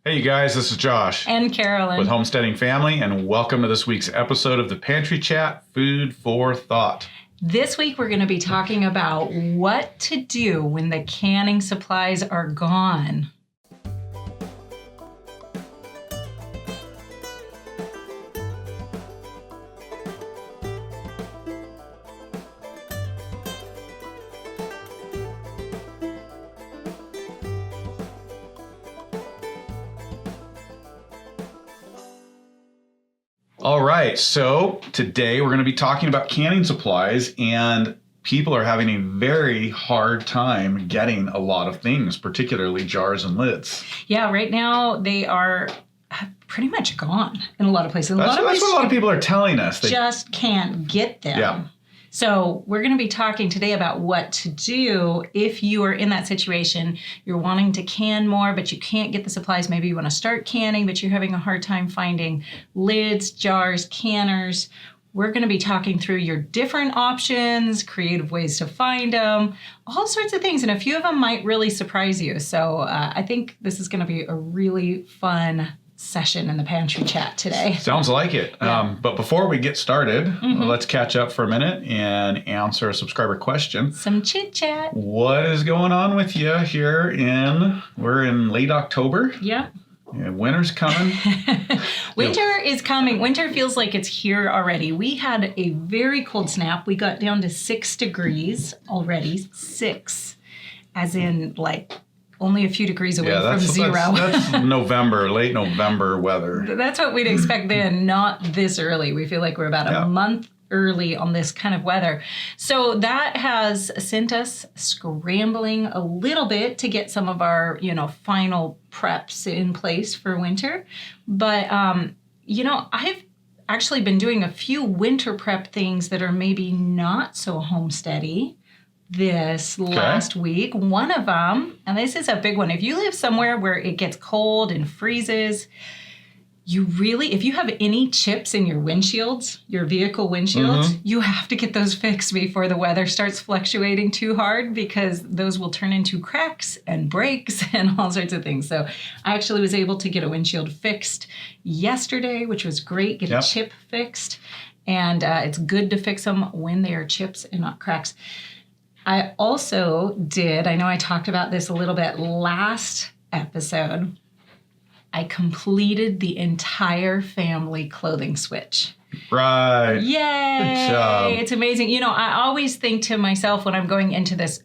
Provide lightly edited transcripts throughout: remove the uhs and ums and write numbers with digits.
Hey, you guys, this is Josh. And Carolyn. With Homesteading Family, and welcome to this week's episode of the Pantry Chat, Food for Thought. This week, we're going to be talking about what to do when the canning supplies are gone. All right, so today we're going to be talking about canning supplies, and people are having a very hard time getting a lot of things, particularly jars and lids. Yeah, right now they are pretty much gone in a lot of places. That's what a lot of people are telling us. They just can't get them. Yeah. So we're going to be talking today about what to do if you are in that situation. You're wanting to can more, but you can't get the supplies. Maybe you want to start canning, but you're having a hard time finding lids, jars, canners. We're going to be talking through your different options, creative ways to find them, all sorts of things. And a few of them might really surprise you. So I think this is going to be a really fun session in the Pantry Chat today. Sounds like it. Yeah. But before we get started, let's catch up for a minute and answer a subscriber question. Some chit chat. What is going on with you here we're in late October? Yep. Yeah, winter's coming. Winter is coming. Winter feels like it's here already. We had a very cold snap. We got down to 6 degrees already. 6, as in like only a few degrees away from zero. That's November, late November weather. That's what we'd expect then, not this early. We feel like we're about a month early on this kind of weather. So that has sent us scrambling a little bit to get some of our, final preps in place for winter. But, I've actually been doing a few winter prep things that are maybe not so homesteady this last week. One of them, and this is a big one, if you live somewhere where it gets cold and freezes, if you have any chips in your windshields, your vehicle windshields, you have to get those fixed before the weather starts fluctuating too hard, because those will turn into cracks and breaks and all sorts of things. So I actually was able to get a windshield fixed yesterday, which was great, get a chip fixed. And it's good to fix them when they are chips and not cracks. I also I know I talked about this a little bit last episode, I completed the entire family clothing switch. Right. Yay! Good job. It's amazing. I always think to myself when I'm going into this,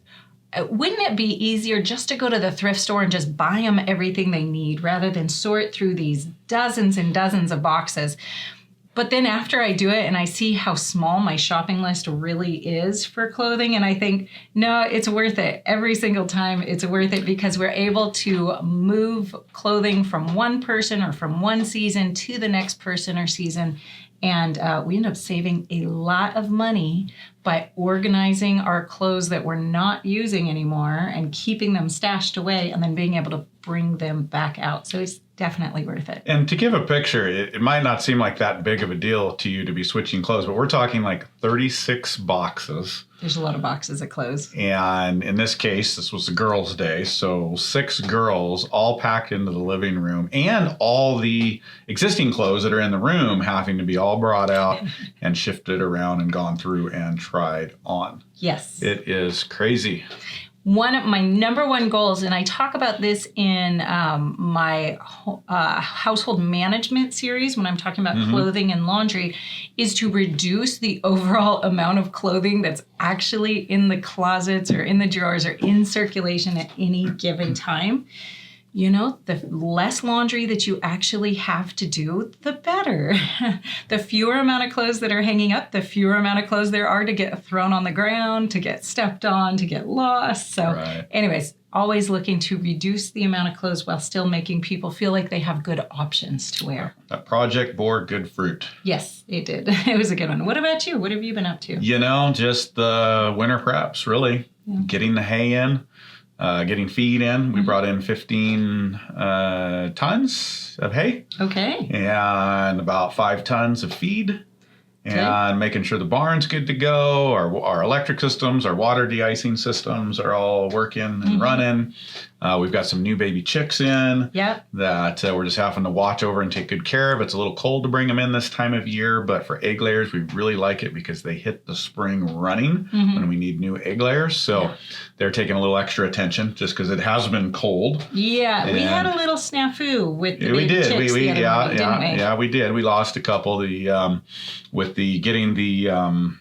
wouldn't it be easier just to go to the thrift store and just buy them everything they need rather than sort through these dozens and dozens of boxes? But then after I do it and I see how small my shopping list really is for clothing, and I think, no, it's worth it. Every single time it's worth it, because we're able to move clothing from one person or from one season to the next person or season. And we end up saving a lot of money by organizing our clothes that we're not using anymore and keeping them stashed away and then being able to bring them back out. So it's definitely worth it. And to give a picture, it might not seem like that big of a deal to you to be switching clothes, but we're talking like 36 boxes. There's a lot of boxes of clothes. And in this case, this was the girls' day. So 6 girls all packed into the living room, and all the existing clothes that are in the room having to be all brought out and shifted around and gone through and tried on. Yes. It is crazy. One of my number one goals, and I talk about this in my household management series when I'm talking about clothing and laundry, is to reduce the overall amount of clothing that's actually in the closets or in the drawers or in circulation at any given time. The less laundry that you actually have to do, the better. The fewer amount of clothes that are hanging up, the fewer amount of clothes there are to get thrown on the ground, to get stepped on, to get lost. So anyways, always looking to reduce the amount of clothes while still making people feel like they have good options to wear. That project bore good fruit. Yes, it did. It was a good one. What about you? What have you been up to? Just the winter preps, really. Yeah. Getting the hay in. Getting feed in. We brought in 15 tons of hay. Okay. And about 5 tons of feed. And making sure the barn's good to go. Our electric systems, our water de-icing systems are all working and running. We've got some new baby chicks in that we're just having to watch over and take good care of. It's a little cold to bring them in this time of year, but for egg layers, we really like it because they hit the spring running when we need new egg layers. So they're taking a little extra attention just because it has been cold. Yeah, we had a little snafu with the baby chicks the other morning, didn't we? Yeah, we did. We lost a couple with getting the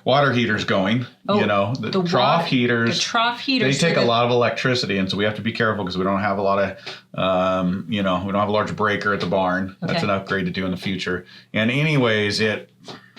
water heaters going, the trough heaters. The trough heaters. They take a lot of electricity, and so we have to be careful because we don't have a lot of, we don't have a large breaker at the barn. Okay. That's an upgrade to do in the future. And anyways, a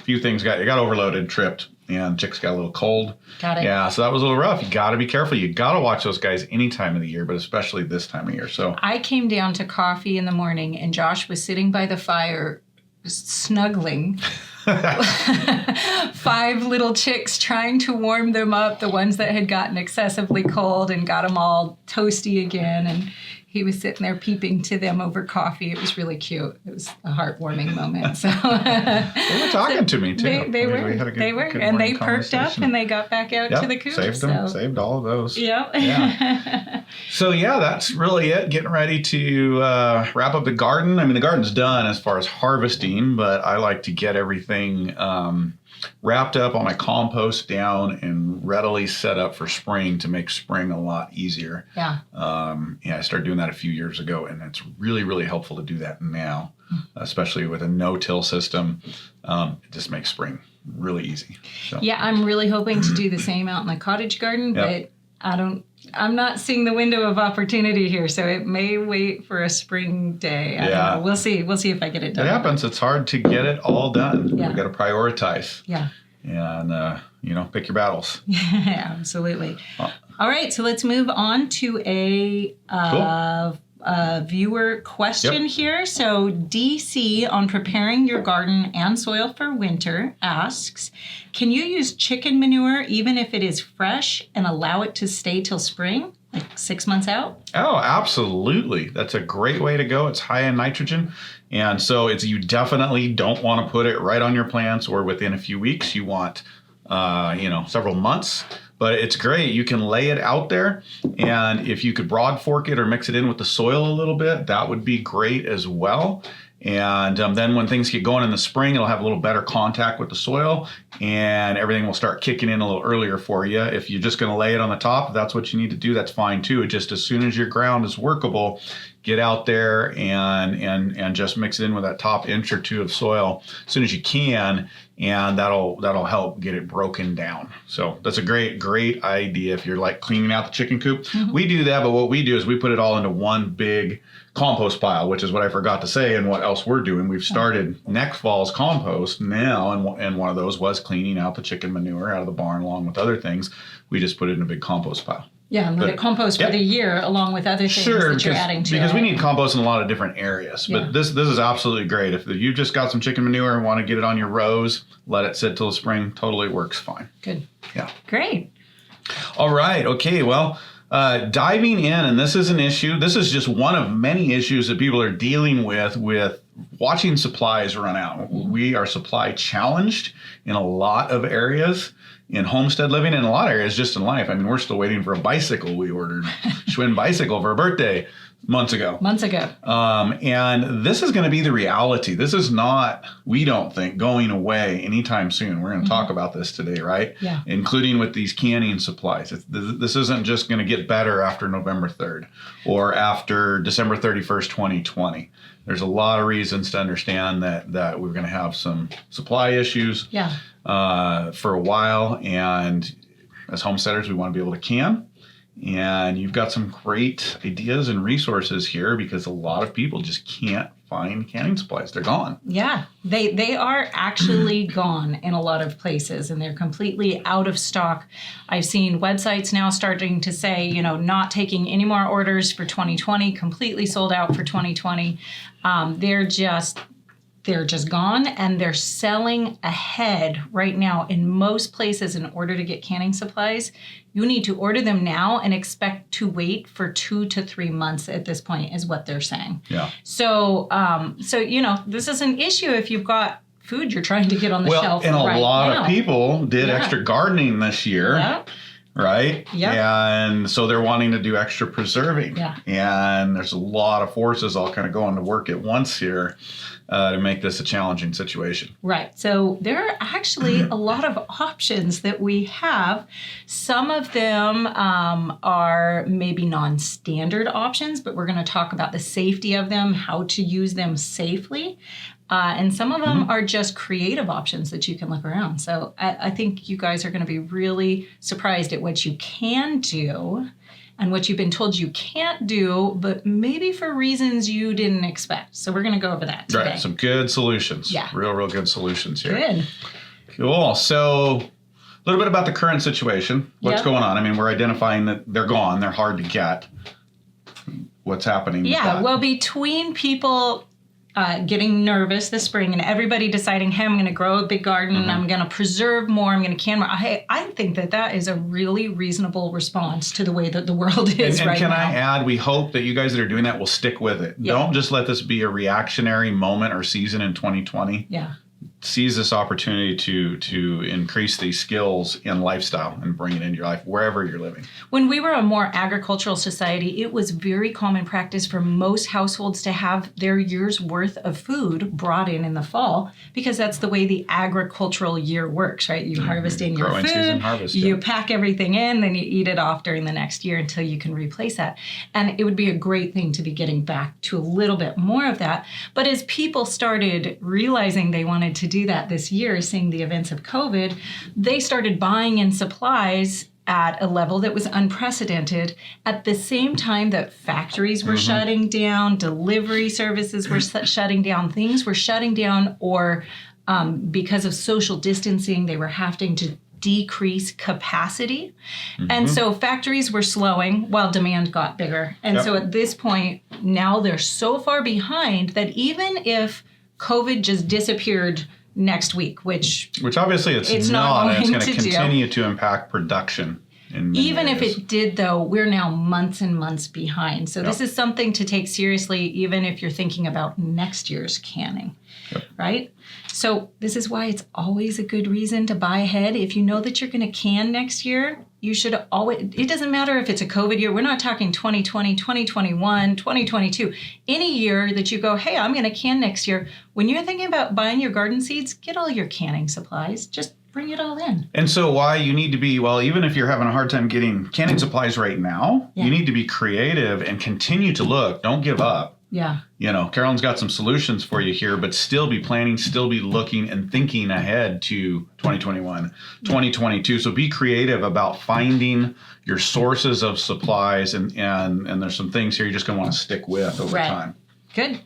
few things got overloaded, tripped, and chicks got a little cold. Got it. Yeah, so that was a little rough. You got to be careful. You got to watch those guys any time of the year, but especially this time of year. So I came down to coffee in the morning, and Josh was sitting by the fire, snuggling 5 little chicks, trying to warm them up, the ones that had gotten excessively cold and got them all toasty again. And he was sitting there peeping to them over coffee. It was really cute. It was a heartwarming moment. So they were talking to me too. They were. And they perked up and they got back out to the coop. Saved all of those. Yep. Yeah. So that's really it. Getting ready to wrap up the garden. I mean, the garden's done as far as harvesting, but I like to get everything wrapped up on my compost down and readily set up for spring to make spring a lot easier. Yeah. I started doing that a few years ago, and it's really, really helpful to do that now, especially with a no-till system. It just makes spring really easy. So. Yeah, I'm really hoping to do the same out in the cottage garden, but I'm not seeing the window of opportunity here, so it may wait for a spring day. I don't know. We'll see. We'll see if I get it done. It happens. It's hard to get it all done. Yeah. We've got to prioritize. Yeah. And, pick your battles. Yeah, absolutely. All right, so let's move on to a viewer question here. So DC on preparing your garden and soil for winter asks, can you use chicken manure even if it is fresh and allow it to stay till spring, like 6 months out? Oh, absolutely. That's a great way to go. It's high in nitrogen. And so you definitely don't want to put it right on your plants or within a few weeks. You want, several months. But it's great. You can lay it out there, and if you could broad fork it or mix it in with the soil a little bit, that would be great as well. And then when things get going in the spring, it'll have a little better contact with the soil, and everything will start kicking in a little earlier for you. If you're just going to lay it on the top, if that's what you need to do, that's fine too. Just as soon as your ground is workable, get out there and just mix it in with that top inch or two of soil as soon as you can, and that'll help get it broken down. So that's a great idea if you're like cleaning out the chicken coop. Mm-hmm. We do that, but what we do is we put it all into one big compost pile, which is what I forgot to say and what else we're doing. We've started next fall's compost now, and one of those was cleaning out the chicken manure out of the barn along with other things. We just put it in a big compost pile. Yeah, and let it compost for the year along with other things that you're adding to it. Because we need compost in a lot of different areas. Yeah. But this is absolutely great. If you've just got some chicken manure and want to get it on your rows, let it sit till the spring. Totally works fine. Good. Yeah. Great. All right. Okay. Well, diving in, and this is an issue. This is just one of many issues that people are dealing with watching supplies run out. We are supply challenged in a lot of areas. In homestead living, in a lot of areas, just in life. I mean, we're still waiting for a bicycle. We ordered Schwinn bicycle for a birthday months ago. And this is going to be the reality. This is not, we don't think, going away anytime soon. We're going to talk about this today, right? Yeah. Including with these canning supplies. This isn't just going to get better after November 3rd or after December 31st, 2020. There's a lot of reasons to understand that we're going to have some supply issues. Yeah. For a while, and as homesteaders, we want to be able to can. And you've got some great ideas and resources here because a lot of people just can't find canning supplies. They're gone. Yeah, they are actually gone in a lot of places, and they're completely out of stock. I've seen websites now starting to say, not taking any more orders for 2020, completely sold out for 2020. They're just gone, and they're selling ahead right now in most places. In order to get canning supplies, you need to order them now and expect to wait for 2 to 3 months at this point, is what they're saying. Yeah. So this is an issue if you've got food you're trying to get on the shelf. And a lot of people did extra gardening this year. Yeah. right? Yep. And so they're wanting to do extra preserving. Yeah. And there's a lot of forces all kind of going to work at once here to make this a challenging situation. Right. So there are actually a lot of options that we have. Some of them are maybe non-standard options, but we're going to talk about the safety of them, how to use them safely. And some of them are just creative options that you can look around. So I think you guys are going to be really surprised at what you can do and what you've been told you can't do, but maybe for reasons you didn't expect. So we're going to go over that today. Right. Some good solutions. Yeah. Real good solutions here. Good. Cool. So a little bit about the current situation. What's going on? I mean, we're identifying that they're gone. They're hard to get. What's happening with that? Well, between people getting nervous this spring and everybody deciding, hey, I'm going to grow a big garden, I'm going to preserve more, I'm going to can more. I think that is a really reasonable response to the way that the world is right now. And can I add, we hope that you guys that are doing that will stick with it. Yeah. Don't just let this be a reactionary moment or season in 2020. Yeah. Seize this opportunity to increase these skills in lifestyle and bring it into your life wherever you're living. When we were a more agricultural society, it was very common practice for most households to have their year's worth of food brought in the fall, because that's the way the agricultural year works, right? You harvest in your Growing food, season, harvest, you pack everything in, then you eat it off during the next year until you can replace that. And it would be a great thing to be getting back to a little bit more of that. But as people started realizing they wanted to do that this year, seeing the events of COVID, they started buying in supplies at a level that was unprecedented at the same time that factories were shutting down, delivery services were shutting down, things were shutting down, or because of social distancing, they were having to decrease capacity. And so factories were slowing while demand got bigger. And so at this point, now they're so far behind that even if COVID just disappeared next week, which obviously it's not, and it's going to do. continue to impact production. Even if it did, though, we're now months and months behind. So this is something to take seriously, even if you're thinking about next year's canning, right? So this is why it's always a good reason to buy ahead. If you know that you're going to can next year, you should always, it doesn't matter if it's a COVID year. We're not talking 2020, 2021, 2022. Any year that you go, hey, I'm going to can next year. When you're thinking about buying your garden seeds, get all your canning supplies. Just bring it all in. And so why you need to be, well, even if you're having a hard time getting canning supplies right now, you need to be creative and continue to look. Don't give up. Yeah. You know, Carolyn's got some solutions for you here, but still be planning, still be looking and thinking ahead to 2021, 2022. So be creative about finding your sources of supplies, and there's some things here you're just going to want to stick with over time. Good.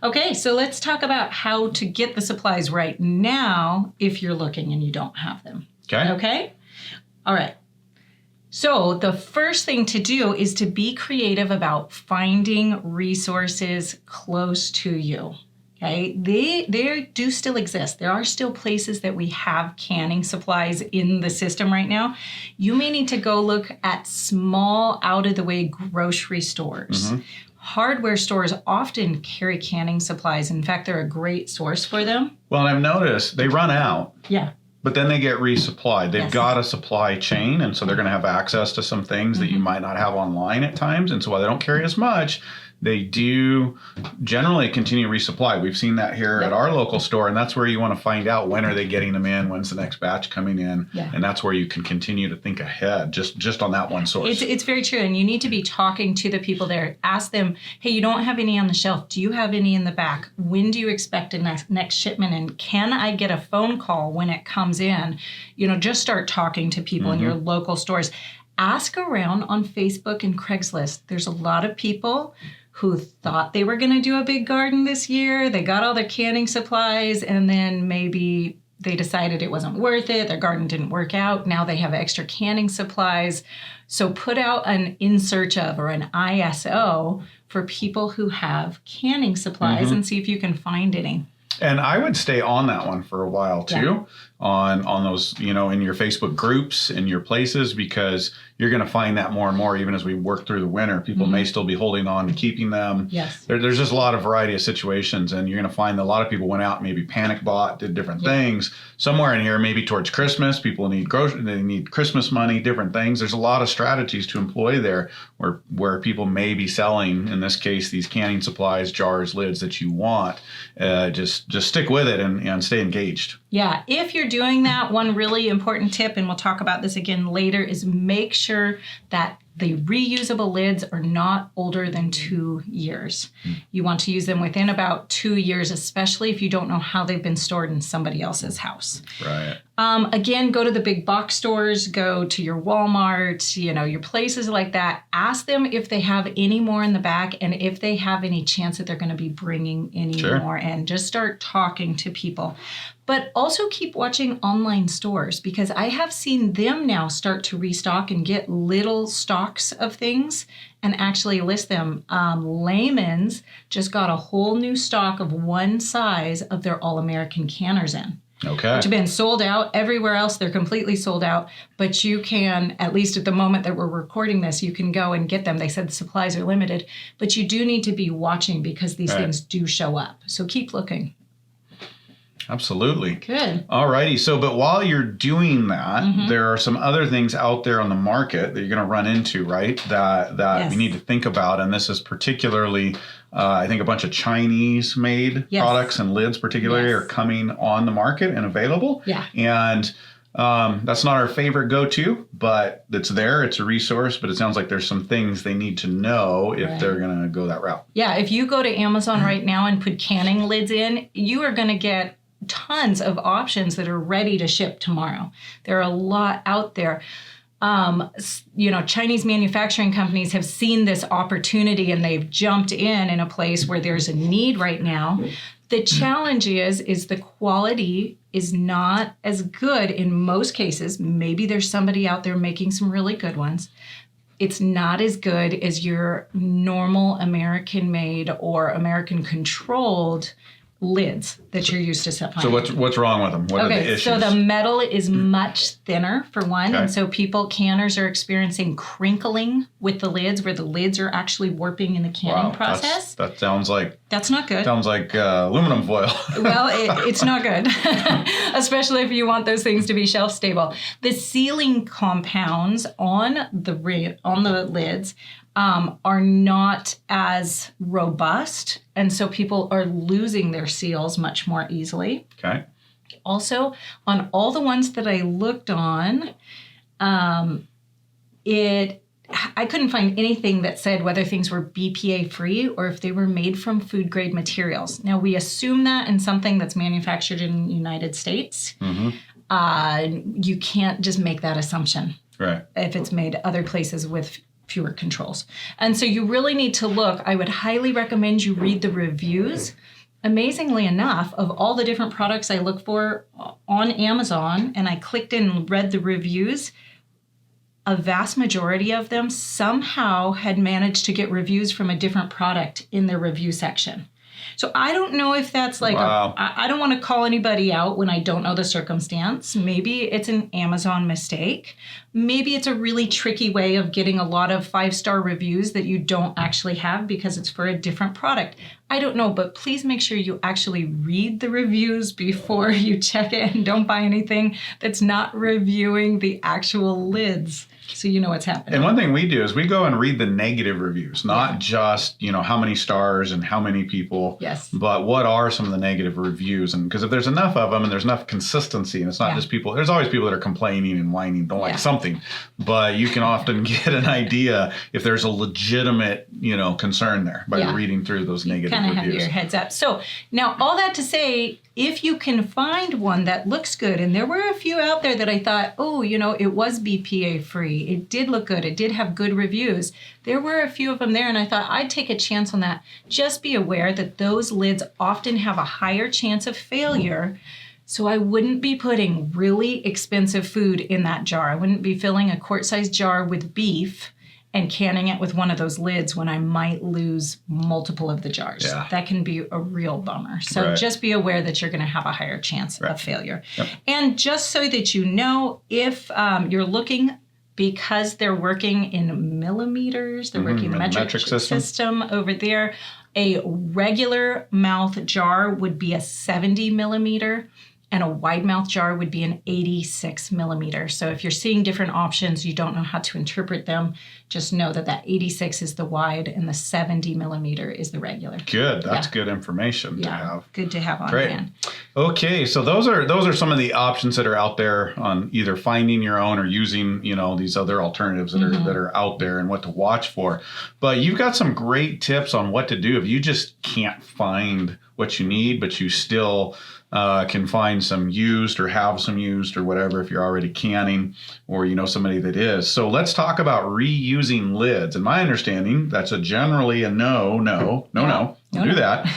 Okay, so let's talk about how to get the supplies right now if you're looking and you don't have them. Okay? All right. So the first thing to do is to be creative about finding resources close to you. Okay, they do still exist. There are still places that we have canning supplies in the system right now. You may need to go look at small, out-of-the-way grocery stores. Hardware stores often carry canning supplies. In fact, they're a great source for them. Well, I've noticed they run out. Yeah. But then they get resupplied. They've got a supply chain, and so they're going to have access to some things that you might not have online at times. And so while they don't carry as much, they do generally continue to resupply. We've seen that here at our local store, and that's where you want to find out when are they getting them in, when's the next batch coming in, and that's where you can continue to think ahead just on that one source. It's very true, and you need to be talking to the people there. Ask them, hey, you don't have any on the shelf. Do you have any in the back? When do you expect a next shipment, and can I get a phone call when it comes in? You know, just start talking to people in your local stores. Ask around on Facebook and Craigslist. There's a lot of people who thought they were going to do a big garden this year. They got all their canning supplies, and then maybe they decided it wasn't worth it. Their garden didn't work out. Now they have extra canning supplies. So put out an in search of or an ISO for people who have canning supplies and see if you can find any. And I would stay on that one for a while too, on those, in your Facebook groups, in your places, because you're going to find that more and more, even as we work through the winter. People may still be holding on to keeping them. Yes. There's just a lot of variety of situations, and you're going to find that a lot of people went out and maybe panic bought, did different things. Somewhere in here, maybe towards Christmas, people need they need Christmas money, different things. There's a lot of strategies to employ there where people may be selling, in this case, these canning supplies, jars, lids that you want. Just stick with it and stay engaged. Yeah, if you're doing that, one really important tip, and we'll talk about this again later, is make sure that the reusable lids are not older than 2 years. You want to use them within about 2 years, especially if you don't know how they've been stored in somebody else's house. Right. Again, go to the big box stores, go to your Walmart, your places like that. Ask them if they have any more in the back and if they have any chance that they're going to be bringing any more in. Just start talking to people. But also keep watching online stores, because I have seen them now start to restock and get little stocks of things and actually list them. Layman's just got a whole new stock of one size of their All-American canners in. Okay. Which have been sold out. Everywhere else, they're completely sold out. But you can, at least at the moment that we're recording this, you can go and get them. They said the supplies are limited. But you do need to be watching, because these things do show up. So keep looking. Absolutely. Good. All righty. So, but while you're doing that, there are some other things out there on the market that you're going to run into, right? That we need to think about. And this is particularly, I think a bunch of Chinese made products and lids particularly are coming on the market and available. Yeah. And that's not our favorite go-to, but it's there. It's a resource, but it sounds like there's some things they need to know if they're going to go that route. Yeah. If you go to Amazon right now and put canning lids in, you are going to get tons of options that are ready to ship tomorrow. There are a lot out there. Chinese manufacturing companies have seen this opportunity and they've jumped in a place where there's a need right now. The challenge is the quality is not as good in most cases. Maybe there's somebody out there making some really good ones. It's not as good as your normal American-made or American-controlled lids that you're used to supplying. So what's wrong with them? What are the issues? So the metal is much thinner, for one, and so canners are experiencing crinkling with the lids, where the lids are actually warping in the canning process. That sounds like... That's not good. Sounds like aluminum foil. Well, it's not good, especially if you want those things to be shelf stable. The sealing compounds on the lids are not as robust, and so people are losing their seals much more easily. Okay. Also, on all the ones that I looked on, I couldn't find anything that said whether things were BPA free or if they were made from food grade materials. Now, we assume that in something that's manufactured in the United States. You can't just make that assumption. Right. If it's made other places with fewer controls. And so you really need to look. I would highly recommend you read the reviews. Amazingly enough, of all the different products I look for on Amazon, and I clicked in and read the reviews, a vast majority of them somehow had managed to get reviews from a different product in their review section. So I don't know if that's like, I don't want to call anybody out when I don't know the circumstance. Maybe it's an Amazon mistake. Maybe it's a really tricky way of getting a lot of 5-star reviews that you don't actually have because it's for a different product. I don't know, but please make sure you actually read the reviews before you check it, and don't buy anything that's not reviewing the actual lids, so you know what's happening. And one thing we do is we go and read the negative reviews, not just, how many stars and how many people, but what are some of the negative reviews. And because if there's enough of them and there's enough consistency, and it's not just people, there's always people that are complaining and whining, don't like something, but you can often get an idea if there's a legitimate, concern there by reading through those negative reviews. Kind of have your heads up. So now all that to say, if you can find one that looks good, and there were a few out there that I thought, it was BPA free. It did look good. It did have good reviews. There were a few of them there, and I thought I'd take a chance on that. Just be aware that those lids often have a higher chance of failure. So I wouldn't be putting really expensive food in that jar. I wouldn't be filling a quart-sized jar with beef and canning it with one of those lids when I might lose multiple of the jars. Yeah. That can be a real bummer. So just be aware that you're going to have a higher chance of failure. Yep. And just so that you know, if you're looking, because they're working in millimeters, they're working the metric system over there, a regular mouth jar would be a 70 millimeter. And a wide mouth jar would be an 86 millimeter. So if you're seeing different options, you don't know how to interpret them, just know that 86 is the wide and the 70 millimeter is the regular. Good. That's good information to have. Good to have on Great. hand. Okay, so those are some of the options that are out there on either finding your own or using, these other alternatives that are out there and what to watch for. But you've got some great tips on what to do if you just can't find what you need, but you still can find some used or have some used or whatever if you're already canning or somebody that is. So let's talk about reusing lids. In my understanding, that's generally a no. Don't do that.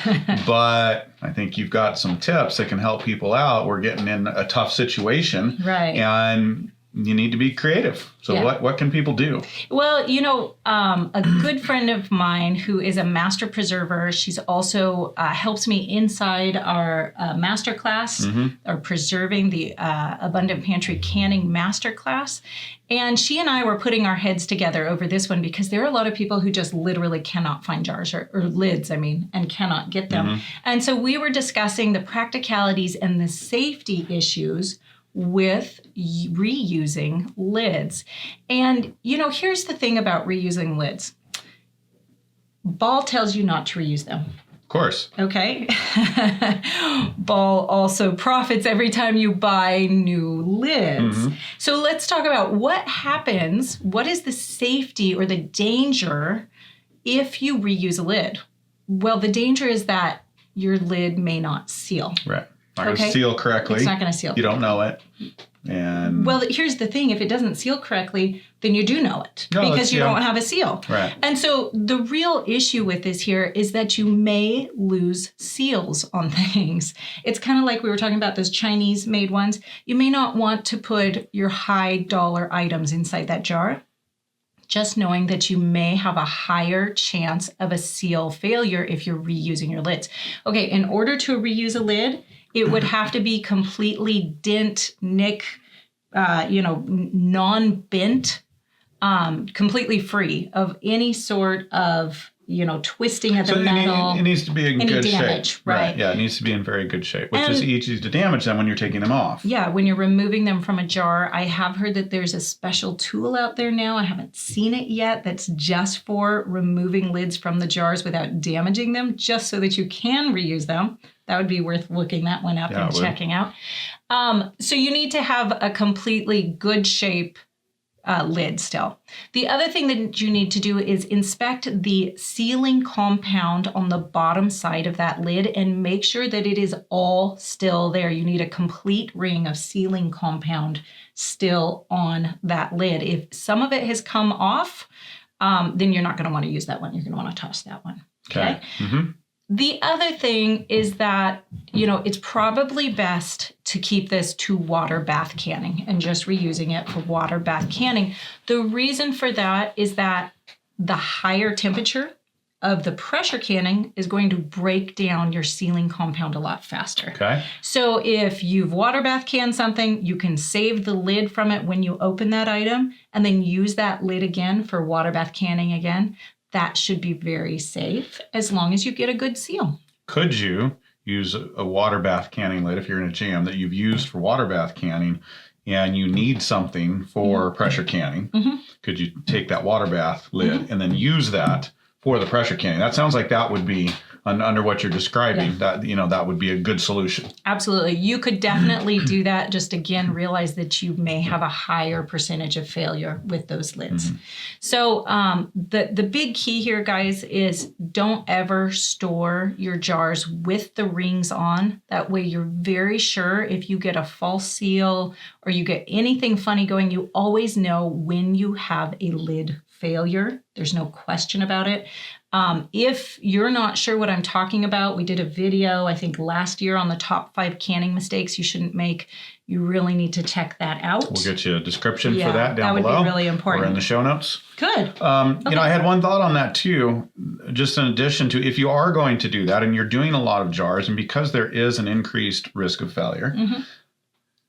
But I think you've got some tips that can help people out. We're getting in a tough situation. Right. And you need to be creative. So what can people do? Well, a good friend of mine who is a master preserver, she's also helps me inside our master class or preserving the Abundant Pantry Canning Master Class. And she and I were putting our heads together over this one because there are a lot of people who just literally cannot find jars or lids, and cannot get them. And so we were discussing the practicalities and the safety issues with reusing lids. And, here's the thing about reusing lids. Ball tells you not to reuse them. Of course. Okay. Ball also profits every time you buy new lids. So let's talk about what happens. What is the safety or the danger if you reuse a lid? Well, the danger is that your lid may not seal. Right. Not going to seal correctly. It's not going to seal. You don't know it. And well, here's the thing. If it doesn't seal correctly, then you do know it because you don't have a seal. Right. And so the real issue with this here is that you may lose seals on things. It's kind of like we were talking about those Chinese made ones. You may not want to put your high dollar items inside that jar. Just knowing that you may have a higher chance of a seal failure if you're reusing your lids. Okay, in order to reuse a lid, it would have to be completely nick, non-bent, completely free of any sort of, twisting of the metal. It needs to be in good damage, shape. Right. Yeah, it needs to be in very good shape, which is easy to damage them when you're taking them off. Yeah, when you're removing them from a jar. I have heard that there's a special tool out there now. I haven't seen it yet. That's just for removing lids from the jars without damaging them, just so that you can reuse them. That would be worth looking that one up and checking out. So you need to have a completely good shape lid still. The other thing that you need to do is inspect the sealing compound on the bottom side of that lid and make sure that it is all still there. You need a complete ring of sealing compound still on that lid. If some of it has come off, then you're not going to want to use that one. You're going to want to toss that one. Okay. The other thing is that, it's probably best to keep this to water bath canning and just reusing it for water bath canning. The reason for that is that the higher temperature of the pressure canning is going to break down your sealing compound a lot faster. Okay. So if you've water bath canned something, you can save the lid from it when you open that item and then use that lid again for water bath canning again. That should be very safe as long as you get a good seal. Could you use a water bath canning lid if you're in a jam that you've used for water bath canning and you need something for pressure canning? Could you take that water bath lid and then use that for the pressure canning? That sounds like that would be under what you're describing, that would be a good solution. Absolutely. You could definitely do that. Just again, realize that you may have a higher percentage of failure with those lids. So the big key here, guys, is don't ever store your jars with the rings on. That way you're very sure if you get a false seal or you get anything funny going, you always know when you have a lid failure. There's no question about it. If you're not sure what I'm talking about, we did a video, I think last year, on the top 5 canning mistakes you shouldn't make. You really need to check that out. We'll get you a description for that down below. That would be really important. Or in the show notes. Good. You know, I had one thought on that too, just in addition to, if you are going to do that and you're doing a lot of jars, and because there is an increased risk of failure,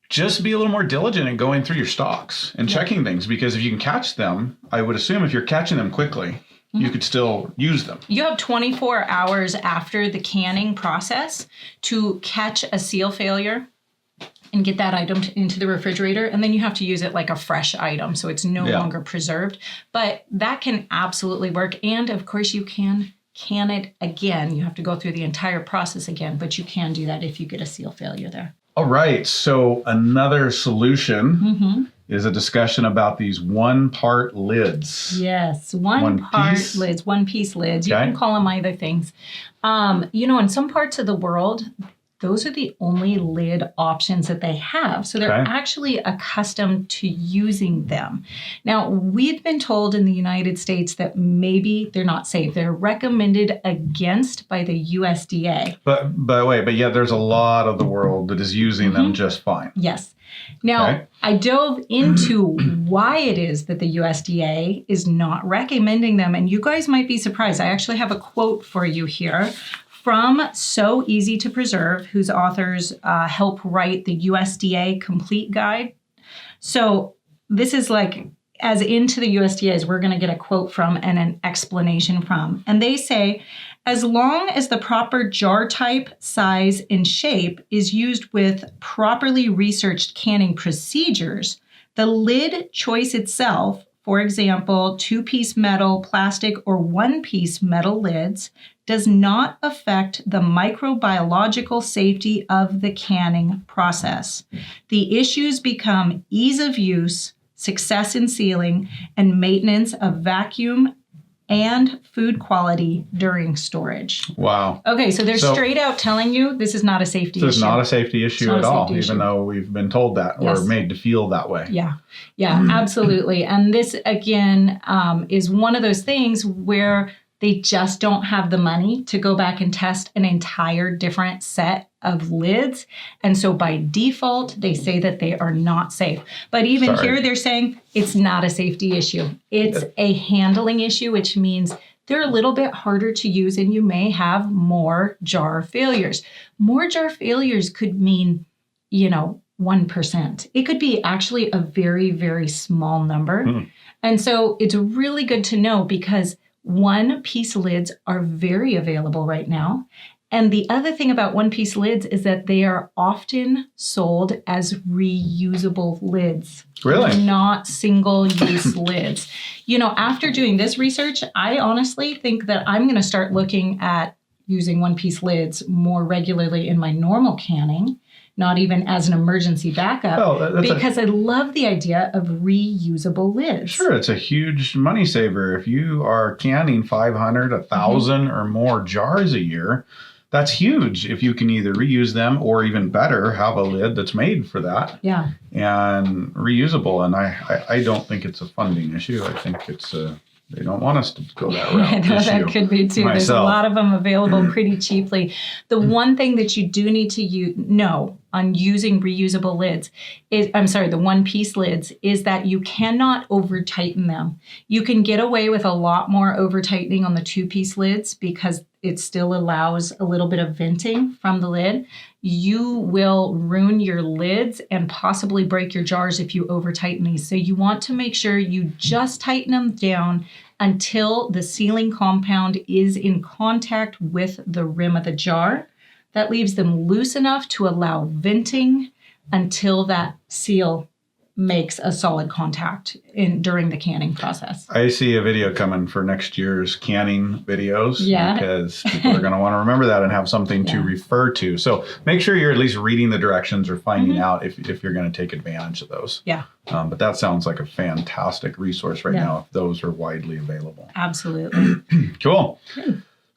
just be a little more diligent in going through your stocks and checking things, because if you can catch them, I would assume if you're catching them quickly, you could still use them. You have 24 hours after the canning process to catch a seal failure and get that item into the refrigerator. And then you have to use it like a fresh item, so it's no longer preserved. But that can absolutely work. And of course, you can can it again. You have to go through the entire process again, but you can do that if you get a seal failure there. All right. So another solution is a discussion about these one-part lids. Yes, one-part lids, one-piece lids. You can call them either things. You know, in some parts of the world, those are the only lid options that they have. So they're actually accustomed to using them. Now, we've been told in the United States that maybe they're not safe. They're recommended against by the USDA. But yet there's a lot of the world that is using them just fine. Yes. Now, I dove into why it is that the USDA is not recommending them. And you guys might be surprised. I actually have a quote for you here from So Easy to Preserve, whose authors help write the USDA Complete Guide. So this is like as into the USDA as we're going to get a quote from and an explanation from. And they say, as long as the proper jar type, size, and shape is used with properly researched canning procedures, the lid choice itself, for example, 2-piece metal, plastic, or 1-piece metal lids, does not affect the microbiological safety of the canning process. The issues become ease of use, success in sealing, and maintenance of vacuum and food quality during storage. Wow. Okay, so they're straight out telling you this is not a safety issue. This is not a safety issue at all, even though we've been told that or made to feel that way. Yeah, absolutely. And this, again, is one of those things where they just don't have the money to go back and test an entire different set of lids. And so by default, they say that they are not safe. But even here, they're saying it's not a safety issue. It's a handling issue, which means they're a little bit harder to use and you may have more jar failures. More jar failures could mean, 1%. It could be actually a very, very small number. And so it's really good to know because one-piece lids are very available right now. And the other thing about one-piece lids is that they are often sold as reusable lids. Really? Not single-use lids. After doing this research, I honestly think that I'm going to start looking at using one-piece lids more regularly in my normal canning, not even as an emergency backup, because I love the idea of reusable lids. Sure, it's a huge money saver. If you are canning 500, 1,000 or more jars a year, that's huge. If you can either reuse them or even better, have a lid that's made for that. Yeah. And reusable. And I don't think it's a funding issue. I think it's they don't want us to go that route. That could be too. There's a lot of them available pretty cheaply. The one thing that you do need to know on using reusable lids the one-piece lids, is that you cannot over-tighten them. You can get away with a lot more over-tightening on the 2-piece lids because it still allows a little bit of venting from the lid. You will ruin your lids and possibly break your jars if you over-tighten these. So you want to make sure you just tighten them down until the sealing compound is in contact with the rim of the jar. That leaves them loose enough to allow venting until that seal makes a solid contact during the canning process. I see a video coming for next year's canning videos because people are going to want to remember that and have something to refer to. So make sure you're at least reading the directions or finding out if you're going to take advantage of those. Yeah. But that sounds like a fantastic resource right now if those are widely available. Absolutely. Cool.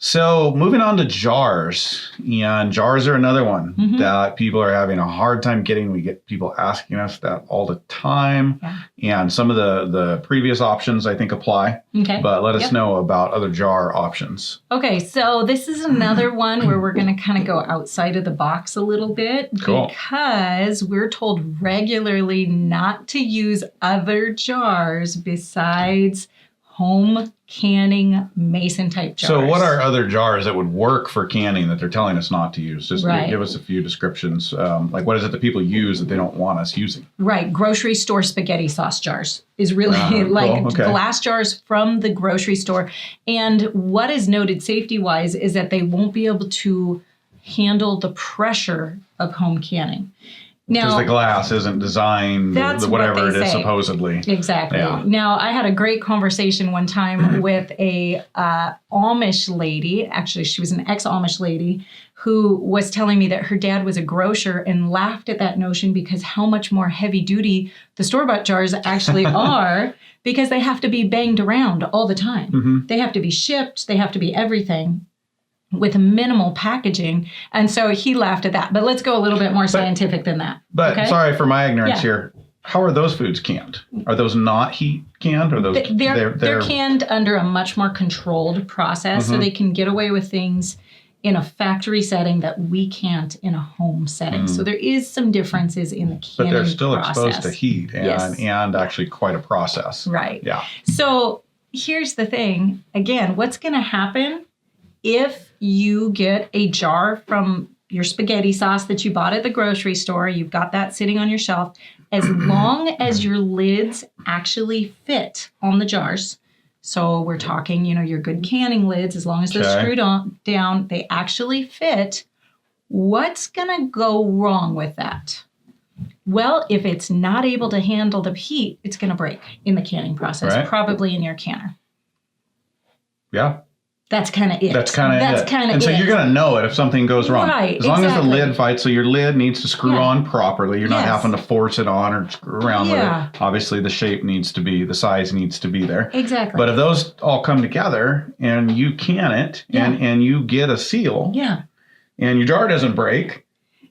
So moving on to jars, and jars are another one that people are having a hard time getting. We get people asking us that all the time, and some of the previous options I think apply. Okay. But let us know about other jar options. Okay, so this is another one where we're going to kind of go outside of the box a little bit because we're told regularly not to use other jars besides home canning mason type jars. So what are other jars that would work for canning that they're telling us not to use? Just give us a few descriptions. Like what is it that people use that they don't want us using? Right. Grocery store spaghetti sauce jars is really like glass jars from the grocery store. And what is noted safety wise is that they won't be able to handle the pressure of home canning. Because the glass isn't designed, whatever it is, supposedly. Exactly. Yeah. Now, I had a great conversation one time with a Amish lady. Actually, she was an ex-Amish lady who was telling me that her dad was a grocer and laughed at that notion because how much more heavy duty the store-bought jars actually are because they have to be banged around all the time. They have to be shipped. They have to be everything with minimal packaging. And so he laughed at that. But let's go a little bit more scientific than that. But sorry for my ignorance here. How are those foods canned? Are those not heat canned? Or those they're canned under a much more controlled process so they can get away with things in a factory setting that we can't in a home setting. So there is some differences in the canning process. But they're still exposed to heat and actually quite a process. Right. Yeah. So here's the thing. Again, what's going to happen if you get a jar from your spaghetti sauce that you bought at the grocery store, you've got that sitting on your shelf, as long as your lids actually fit on the jars. So we're talking, your good canning lids, as long as they're screwed down, they actually fit. What's going to go wrong with that? Well, if it's not able to handle the heat, it's going to break in the canning process, probably in your canner. Yeah. That's kind of it. That's kind of it. And so you're going to know it if something goes wrong. Right, as long as the lid fights, so your lid needs to screw on properly. You're not having to force it on or screw around with it. Obviously, the size needs to be there. Exactly. But if those all come together and you can it and you get a seal and your jar doesn't break,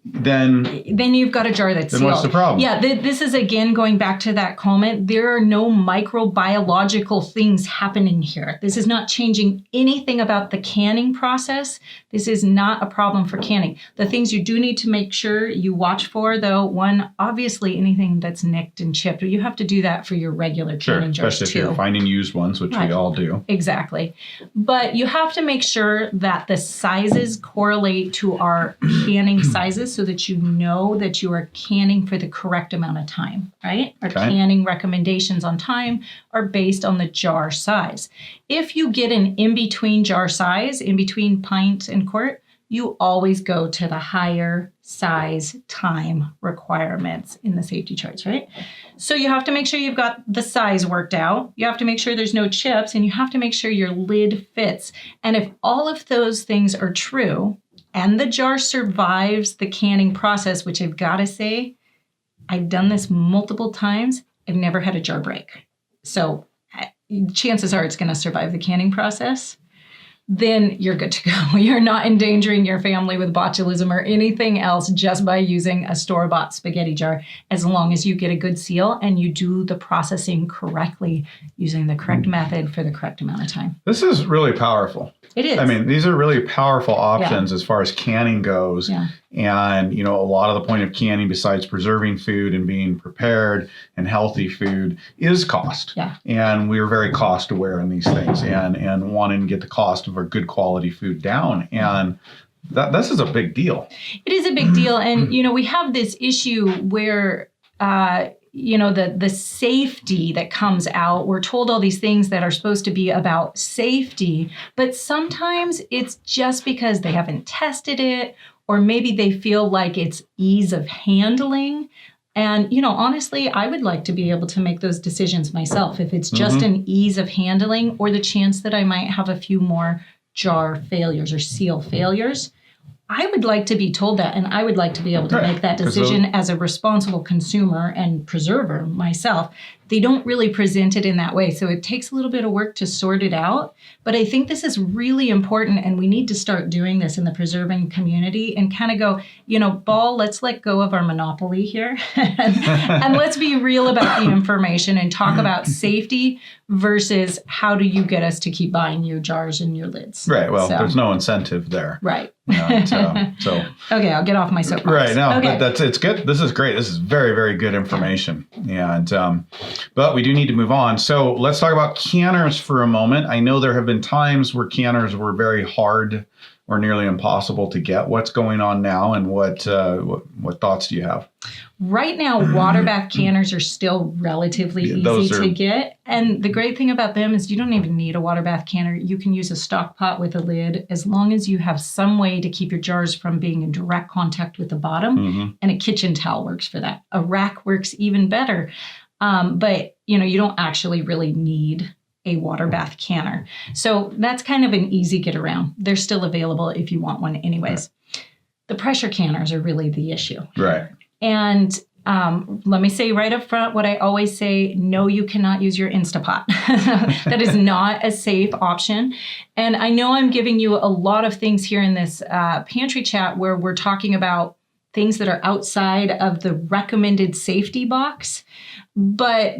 then you've got a jar that's sealed. Then what's the problem? Yeah, this is again going back to that comment. There are no microbiological things happening here. This is not changing anything about the canning process. This is not a problem for canning. The things you do need to make sure you watch for, though, one, obviously anything that's nicked and chipped. You have to do that for your regular canning jars too. Especially if you're finding used ones, which we all do. Exactly. But you have to make sure that the sizes correlate to our canning sizes, so that you know that you are canning for the correct amount of time, right? Our canning recommendations on time are based on the jar size. If you get an in-between jar size, in between pint and quart, you always go to the higher size time requirements in the safety charts, right? So you have to make sure you've got the size worked out. You have to make sure there's no chips, and you have to make sure your lid fits. And if all of those things are true, and the jar survives the canning process, which I've got to say, I've done this multiple times. I've never had a jar break. So chances are it's going to survive the canning process. Then you're good to go. You're not endangering your family with botulism or anything else just by using a store-bought spaghetti jar, as long as you get a good seal and you do the processing correctly using the correct method for the correct amount of time. This is really powerful. It is. I mean, these are really powerful options as far as canning goes. Yeah. And, a lot of the point of canning, besides preserving food and being prepared and healthy food, is cost. Yeah. And we're very cost aware in these things and wanting to get the cost of our good quality food down. And this is a big deal. It is a big deal. And, we have this issue where, the safety that comes out, we're told all these things that are supposed to be about safety, but sometimes it's just because they haven't tested it, or maybe they feel like it's ease of handling. And, honestly, I would like to be able to make those decisions myself. If it's just an ease of handling or the chance that I might have a few more jar failures or seal failures, I would like to be told that, and I would like to be able to make that decision as a responsible consumer and preserver myself. they don't really present it in that way. So it takes a little bit of work to sort it out. But I think this is really important, and we need to start doing this in the preserving community and kind of go, Ball, let's let go of our monopoly here and let's be real about the information and talk about safety versus how do you get us to keep buying your jars and your lids. Right. Well, there's no incentive there. Right. So okay, I'll get off my soapbox. Right. No, okay. but it's good. This is great. This is very, very good information. And but we do need to move on. So let's talk about canners for a moment. I know there have been times where canners were very hard or nearly impossible to get. What's going on now, and what thoughts do you have? Right now, water bath canners are still relatively easy to get. And the great thing about them is you don't even need a water bath canner. You can use a stock pot with a lid as long as you have some way to keep your jars from being in direct contact with the bottom. And a kitchen towel works for that. A rack works even better. But, you don't actually really need a water bath canner. So that's kind of an easy get around. They're still available if you want one anyways. Right. The pressure canners are really the issue. Right. And let me say right up front what I always say, no, you cannot use your Instapot. That is not a safe option. And I know I'm giving you a lot of things here in this pantry chat where we're talking about things that are outside of the recommended safety box, but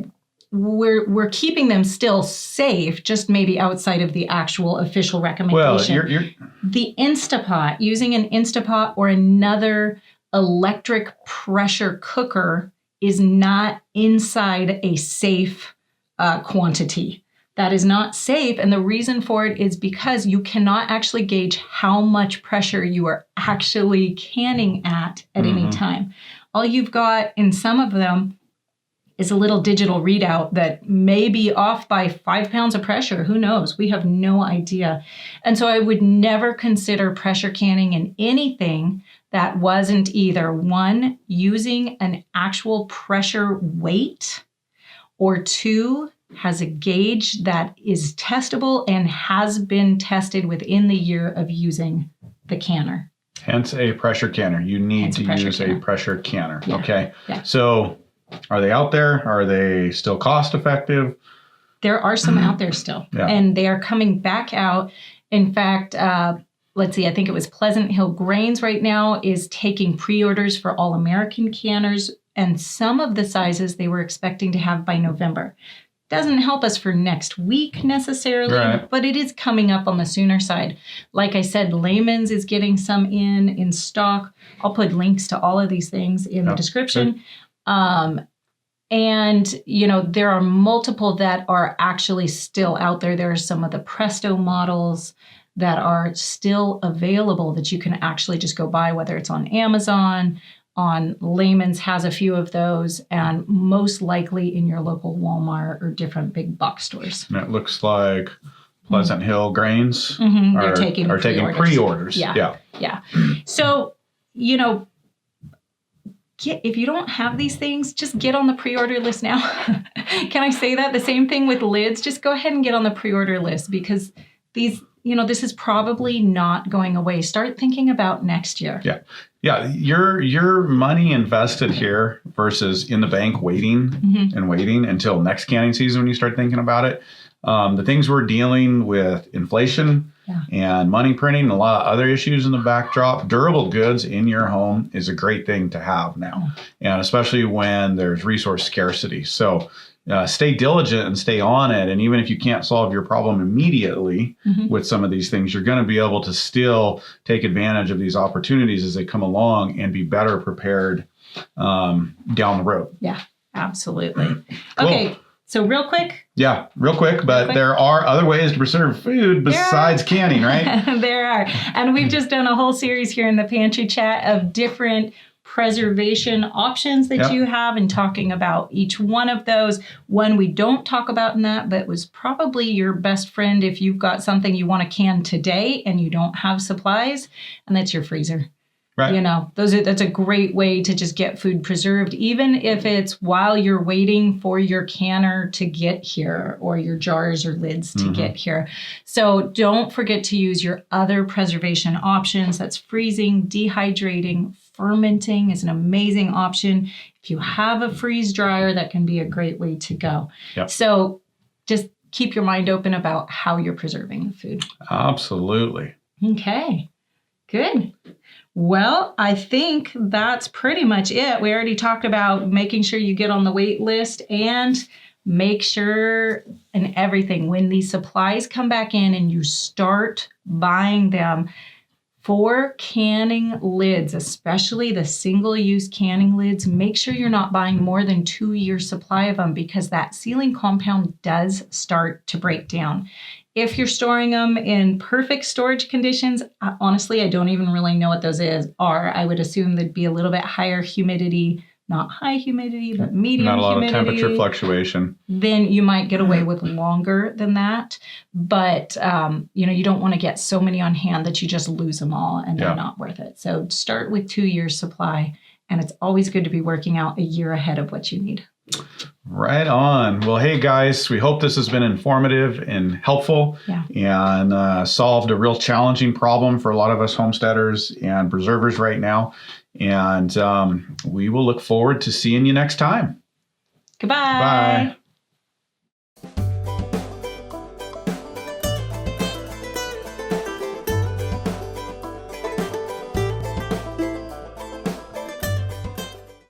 we're keeping them still safe, just maybe outside of the actual official recommendation. Well, the Instapot, using an Instapot or another electric pressure cooker is not inside a safe quantity. That is not safe. And the reason for it is because you cannot actually gauge how much pressure you are actually canning at any time. All you've got in some of them is a little digital readout that may be off by 5 pounds of pressure. Who knows? We have no idea. And so I would never consider pressure canning in anything that wasn't either one, using an actual pressure weight, or two, has a gauge that is testable and has been tested within the year of using the canner. Hence a pressure canner. You need to use a pressure canner. Yeah. Okay. Yeah. So are they out there? Are they still cost effective? There are some out there still, and they are coming back out. In fact, let's see, I think it was Pleasant Hill Grains right now is taking pre-orders for all American canners, and some of the sizes they were expecting to have by November. Doesn't help us for next week necessarily, but it is coming up on the sooner side. Like I said, Layman's is getting some in stock. I'll put links to all of these things in the description. And, there are multiple that are actually still out there. There are some of the Presto models that are still available that you can actually just go buy, whether it's on Amazon, on Layman's has a few of those, and most likely in your local Walmart or different big box stores. And it looks like Pleasant Hill Grains are taking pre-orders. Yeah. So, if you don't have these things, just get on the pre-order list now. Can I say that? The same thing with lids. Just go ahead and get on the pre-order list, because these, this is probably not going away. Start thinking about next year. Yeah. Your money invested here versus in the bank waiting until next canning season when you start thinking about it. The things we're dealing with, inflation and money printing, and a lot of other issues in the backdrop, durable goods in your home is a great thing to have now. And especially when there's resource scarcity. So stay diligent and stay on it. And even if you can't solve your problem immediately with some of these things, you're going to be able to still take advantage of these opportunities as they come along and be better prepared down the road. Yeah, absolutely. Okay. So real quick. Yeah, real quick. But there are other ways to preserve food besides canning, right? There are. And we've just done a whole series here in the pantry chat of different preservation options that you have, and talking about each one of those. One we don't talk about in that, but was probably your best friend if you've got something you want to can today and you don't have supplies, and that's your freezer. Right. That's a great way to just get food preserved, even if it's while you're waiting for your canner to get here or your jars or lids to get here. So don't forget to use your other preservation options. That's freezing, dehydrating, fermenting is an amazing option. If you have a freeze dryer, that can be a great way to go. Yep. So just keep your mind open about how you're preserving the food. Absolutely. Okay, good. Well, I think that's pretty much it. We already talked about making sure you get on the wait list and make sure and everything. When these supplies come back in and you start buying them, for canning lids, especially the single-use canning lids, make sure you're not buying more than 2 years supply of them because that sealing compound does start to break down. If you're storing them in perfect storage conditions, honestly, I don't even really know what those are. I would assume there'd be a little bit higher humidity, not high humidity, but medium humidity. Not a lot of temperature fluctuation. Then you might get away with longer than that. But, you don't want to get so many on hand that you just lose them all and they're not worth it. So start with 2 years supply. And it's always good to be working out a year ahead of what you need. Right on. Well, hey, guys, we hope this has been informative and helpful and solved a real challenging problem for a lot of us homesteaders and preservers right now. And we will look forward to seeing you next time. Goodbye. Bye.